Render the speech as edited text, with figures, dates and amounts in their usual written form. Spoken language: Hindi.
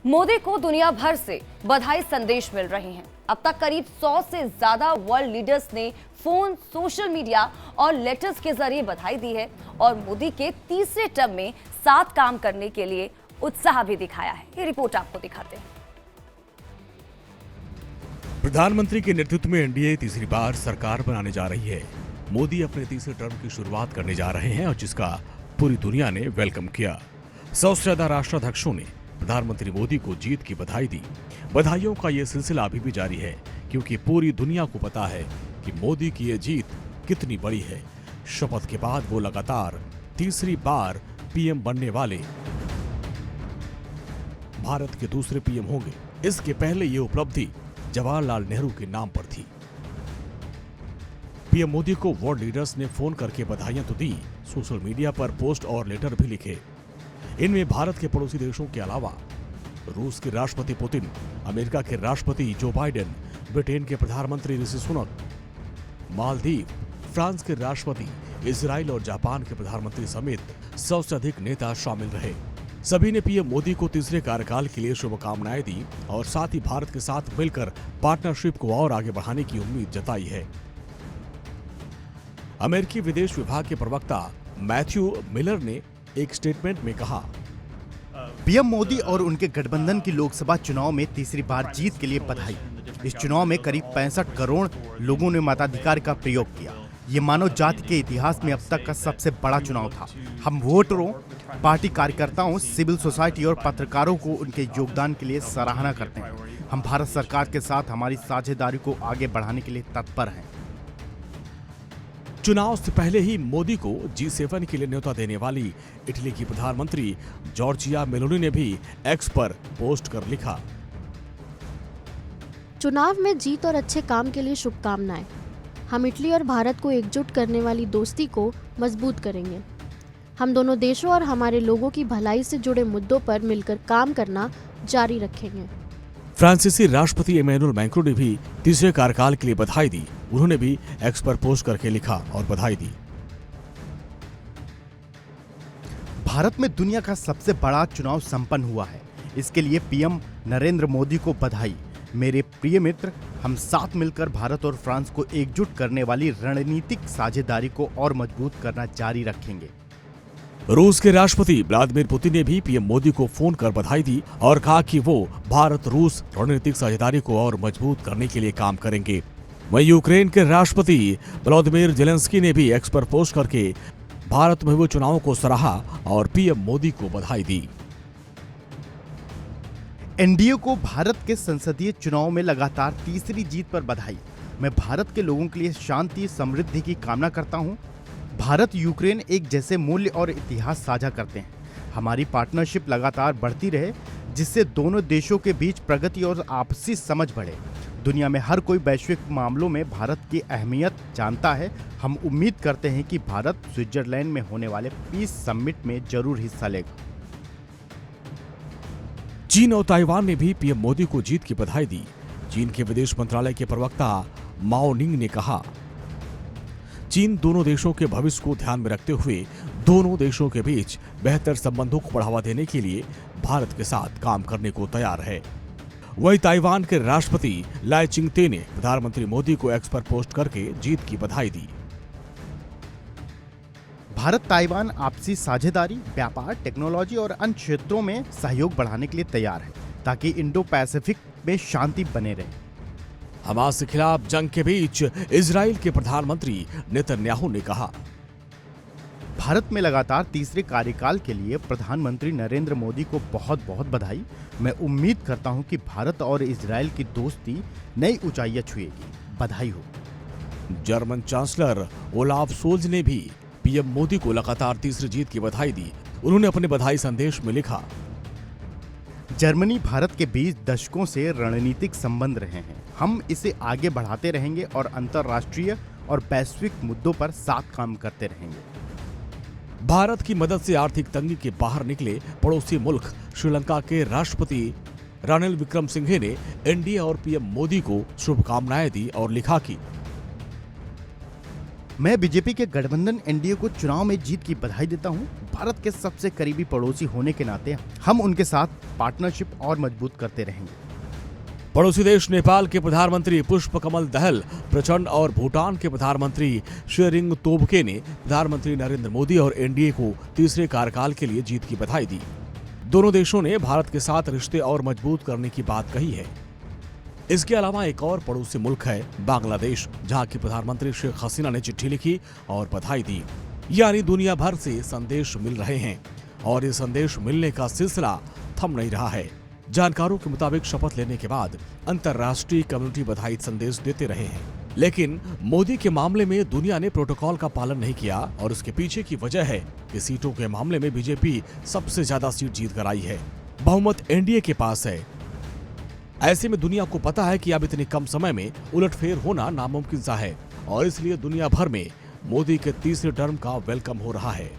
मोदी को दुनिया भर से बधाई संदेश मिल रहे हैं। अब तक करीब 100 से ज्यादा वर्ल्ड लीडर्स ने फोन, सोशल मीडिया और लेटर्स के जरिए बधाई दी है और मोदी के तीसरे टर्म में साथ काम करने के लिए उत्साह भी दिखाया है। ये रिपोर्ट आपको दिखाते हैं। प्रधानमंत्री के नेतृत्व में एनडीए तीसरी बार सरकार बनाने जा रही है। मोदी अपने तीसरे टर्म की शुरुआत करने जा रहे हैं और जिसका पूरी दुनिया ने वेलकम किया। 100 से ज्यादा राष्ट्राध्यक्षों ने प्रधानमंत्री मोदी को जीत की बधाई दी। बधाइयों का ये सिलसिला अभी भी जारी है क्योंकि पूरी दुनिया को पता है कि मोदी की ये जीत कितनी बड़ी है। शपथ के बाद वो लगातार तीसरी बार पीएम बनने वाले भारत के दूसरे पीएम होंगे। इसके पहले ये उपलब्धि जवाहरलाल नेहरू के नाम पर थी। पीएम मोदी को वर्ल्ड लीडर्स ने फोन करके बधाइयां तो दी, सोशल मीडिया पर पोस्ट और लेटर भी लिखे। इनमें भारत के पड़ोसी देशों के अलावा रूस के राष्ट्रपति पुतिन, अमेरिका के राष्ट्रपति जो बाइडेन, ब्रिटेन के प्रधानमंत्री ऋषि सुनक, मालदीव, फ्रांस के राष्ट्रपति, इजराइल और जापान के प्रधानमंत्री समेत 100 से अधिक नेता शामिल रहे। सभी ने पीएम मोदी को तीसरे कार्यकाल के लिए शुभकामनाएं दी और साथ ही भारत के साथ मिलकर पार्टनरशिप को और आगे बढ़ाने की उम्मीद जताई है। अमेरिकी विदेश विभाग के प्रवक्ता मैथ्यू मिलर ने एक स्टेटमेंट में कहा, पीएम मोदी और उनके गठबंधन की लोकसभा चुनाव में तीसरी बार जीत के लिए बधाई। इस चुनाव में करीब 65 करोड़ लोगों ने मताधिकार का प्रयोग किया। ये मानव जाति के इतिहास में अब तक का सबसे बड़ा चुनाव था। हम वोटरों, पार्टी कार्यकर्ताओं, सिविल सोसाइटी और पत्रकारों को उनके योगदान के लिए सराहना करते हैं। हम भारत सरकार के साथ हमारी साझेदारी को आगे बढ़ाने के लिए तत्पर हैं। चुनाव से पहले ही मोदी को G7 के लिए न्योता देने वाली इटली की प्रधानमंत्री जॉर्जिया मेलोनी ने भी एक्स पर पोस्ट कर लिखा, चुनाव में जीत और अच्छे काम के लिए शुभकामनाएं। हम इटली और भारत को एकजुट करने वाली दोस्ती को मजबूत करेंगे। हम दोनों देशों और हमारे लोगों की भलाई से जुड़े मुद्दों पर मिलकर काम करना जारी रखेंगे। फ्रांसीसी राष्ट्रपति इमैनुअल मैक्रों ने भी तीसरे कार्यकाल के लिए बधाई दी। उन्होंने भी एक्स पर पोस्ट करके लिखा और बधाई दी। भारत में दुनिया का सबसे बड़ा चुनाव संपन्न हुआ है। इसके लिए पीएम नरेंद्र मोदी को बधाई। मेरे प्रिय मित्र, हम साथ मिलकर भारत और फ्रांस को एकजुट करने वाली रणनीतिक साझेदारी को और मजबूत करना जारी रखेंगे। रूस के राष्ट्रपति व्लादिमीर पुतिन ने भी पीएम मोदी को फोन कर बधाई दी और कहा कि वो भारत रूस रणनीतिक साझेदारी को और मजबूत करने के लिए काम करेंगे। वहीं यूक्रेन के राष्ट्रपति वोलोदिमीर ज़ेलेंस्की ने भी एक्स पर पोस्ट करके भारत में हुए चुनावों को सराहा और पीएम मोदी को बधाई दी। एनडीए को भारत के संसदीय चुनाव में लगातार तीसरी जीत पर बधाई। मैं भारत के लोगों के लिए शांति, समृद्धि की कामना करता हूं। भारत यूक्रेन एक जैसे मूल्य और इतिहास साझा करते हैं। हमारी पार्टनरशिप लगातार बढ़ती रहे जिससे दोनों देशों के बीच प्रगति और आपसी समझ बढ़े। दुनिया में हर कोई वैश्विक मामलों में भारत की अहमियत जानता है। हम उम्मीद करते हैं कि भारत स्विट्जरलैंड में होने वाले पीस समिट में जरूर हिस्सा लेगा। चीन और ताइवान ने भी पीएम मोदी को जीत की बधाई दी। चीन के विदेश मंत्रालय के प्रवक्ता माओ निंग ने कहा, चीन दोनों देशों के भविष्य को ध्यान में रखते हुए दोनों देशों के बीच बेहतर संबंधों को बढ़ावा देने के लिए भारत के साथ काम करने को तैयार है। वहीं ताइवान के राष्ट्रपति लाई चिंगते ने प्रधानमंत्री मोदी को एक्स पर पोस्ट करके जीत की बधाई दी। भारत ताइवान आपसी साझेदारी, व्यापार, टेक्नोलॉजी और अन्य क्षेत्रों में सहयोग बढ़ाने के लिए तैयार है ताकि इंडो पैसिफिक में शांति बने रहे। हमास के खिलाफ जंग के बीच इजराइल के प्रधानमंत्री नेतन्याहू ने कहा, भारत में लगातार तीसरे कार्यकाल के लिए प्रधानमंत्री नरेंद्र मोदी को बहुत बहुत बधाई। मैं उम्मीद करता हूं कि भारत और इजराइल की दोस्ती नई ऊंचाइयां छुएगी। बधाई हो। जर्मन चांसलर ओलाफ शोल्ज ने भी पीएम मोदी को लगातार तीसरी जीत की बधाई दी। उन्होंने अपने बधाई संदेश में लिखा, जर्मनी भारत के बीच दशकों से रणनीतिक संबंध रहे हैं। हम इसे आगे बढ़ाते रहेंगे और अंतर्राष्ट्रीय और वैश्विक मुद्दों पर साथ काम करते रहेंगे। भारत की मदद से आर्थिक तंगी के बाहर निकले पड़ोसी मुल्क श्रीलंका के राष्ट्रपति रानिल विक्रमसिंघे ने एनडीए और पीएम मोदी को शुभकामनाएं दी और लिखा कि मैं बीजेपी के गठबंधन एनडीए को चुनाव में जीत की बधाई देता हूं। भारत के सबसे करीबी पड़ोसी होने के नाते हम उनके साथ पार्टनरशिप और मजबूत करते रहेंगे। पड़ोसी देश नेपाल के प्रधानमंत्री पुष्पकमल दहल प्रचंड और भूटान के प्रधानमंत्री शेरिंग तोब्गे ने प्रधानमंत्री नरेंद्र मोदी और एनडीए को तीसरे कार्यकाल के लिए जीत की बधाई दी। दोनों देशों ने भारत के साथ रिश्ते और मजबूत करने की बात कही है। इसके अलावा एक और पड़ोसी मुल्क है बांग्लादेश, जहां की प्रधानमंत्री शेख हसीना ने चिट्ठी लिखी और बधाई दी। यानी दुनिया भर से संदेश मिल रहे हैं और ये संदेश मिलने का सिलसिला थम नहीं रहा है। जानकारों के मुताबिक शपथ लेने के बाद अंतर्राष्ट्रीय कम्युनिटी बधाई संदेश देते रहे हैं, लेकिन मोदी के मामले में दुनिया ने प्रोटोकॉल का पालन नहीं किया और उसके पीछे की वजह है कि सीटों के मामले में बीजेपी सबसे ज्यादा सीट जीत कर आई है। बहुमत एनडीए के पास है। ऐसे में दुनिया को पता है कि अब इतने कम समय में उलटफेर होना नामुमकिन सा है और इसलिए दुनिया भर में मोदी के तीसरे टर्म का वेलकम हो रहा है।